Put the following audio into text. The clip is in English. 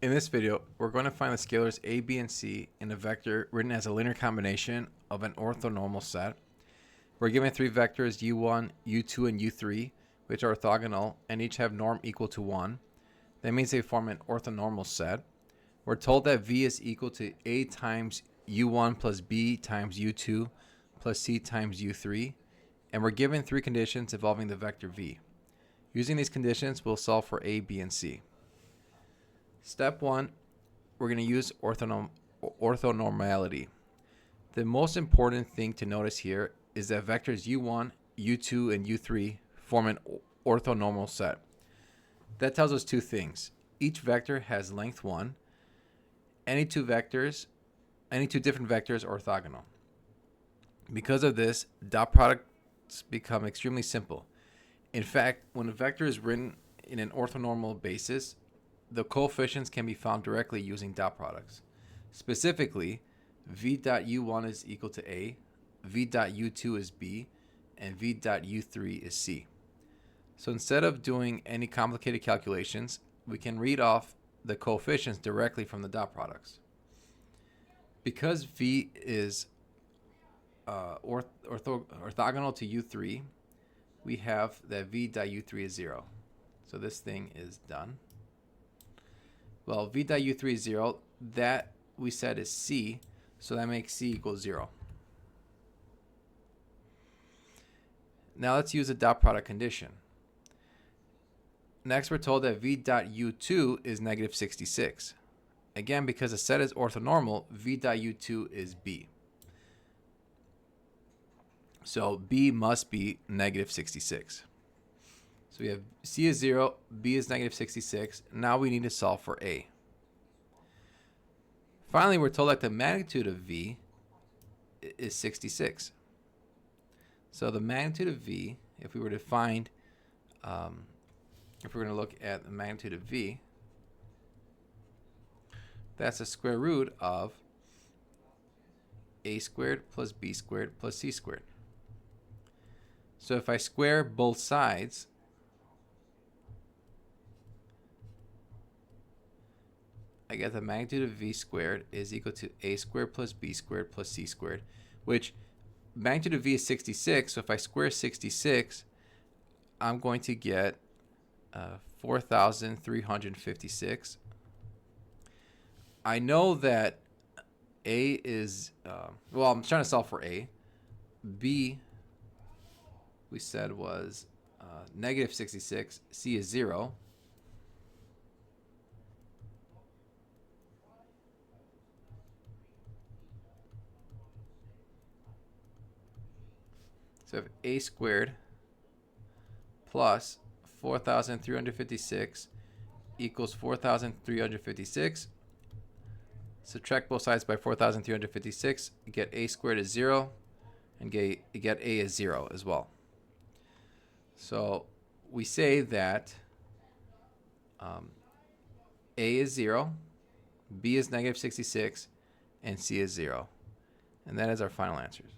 In this video, we're going to find the scalars a, b, and c in a vector written as a linear combination of an orthonormal set. We're given three vectors u1, u2, and u3, which are orthogonal and each have norm equal to 1. That means they form an orthonormal set. We're told that v is equal to a times u1 plus b times u2 plus c times u3, and we're given three conditions involving the vector v. Using these conditions, we'll solve for a, b, and c. Step 1, we're going to use orthonormality. The most important thing to notice here is that vectors u1, u2, and u3 form an orthonormal set. That tells us two things. Each vector has length 1. Any two different vectors are orthogonal. Because of this, dot products become extremely simple. In fact, when a vector is written in an orthonormal basis, the coefficients can be found directly using dot products. Specifically, v.u1 is equal to a, v.u2 is b, and v.u3 is c. So instead of doing any complicated calculations, we can read off the coefficients directly from the dot products. Because v is orthogonal to u3, we have that v.u3 is 0. So this thing is done. Well, v.u3 is 0. That we said is c, so that makes c equal 0. Now let's use a dot product condition. Next, we're told that v.u2 is negative 66. Again, because the set is orthonormal, v.u2 is b. So b must be negative 66. So we have c is 0, b is negative 66. Now we need to solve for a. Finally, we're told that the magnitude of v is 66. So the magnitude of v, if we were to find, if we're going to look at the magnitude of v, that's the square root of a squared plus b squared plus c squared. So if I square both sides, I get the magnitude of v squared is equal to a squared plus b squared plus c squared, which magnitude of v is 66. So if I square 66, I'm going to get 4,356. I know that a is, well, I'm trying to solve for a. B, we said was negative 66. C is 0. So if a squared plus 4,356 equals 4,356. Subtract both sides by 4,356. Get a squared is 0, and get a is 0 as well. So we say that a is 0, b is negative 66, and c is 0. And that is our final answers.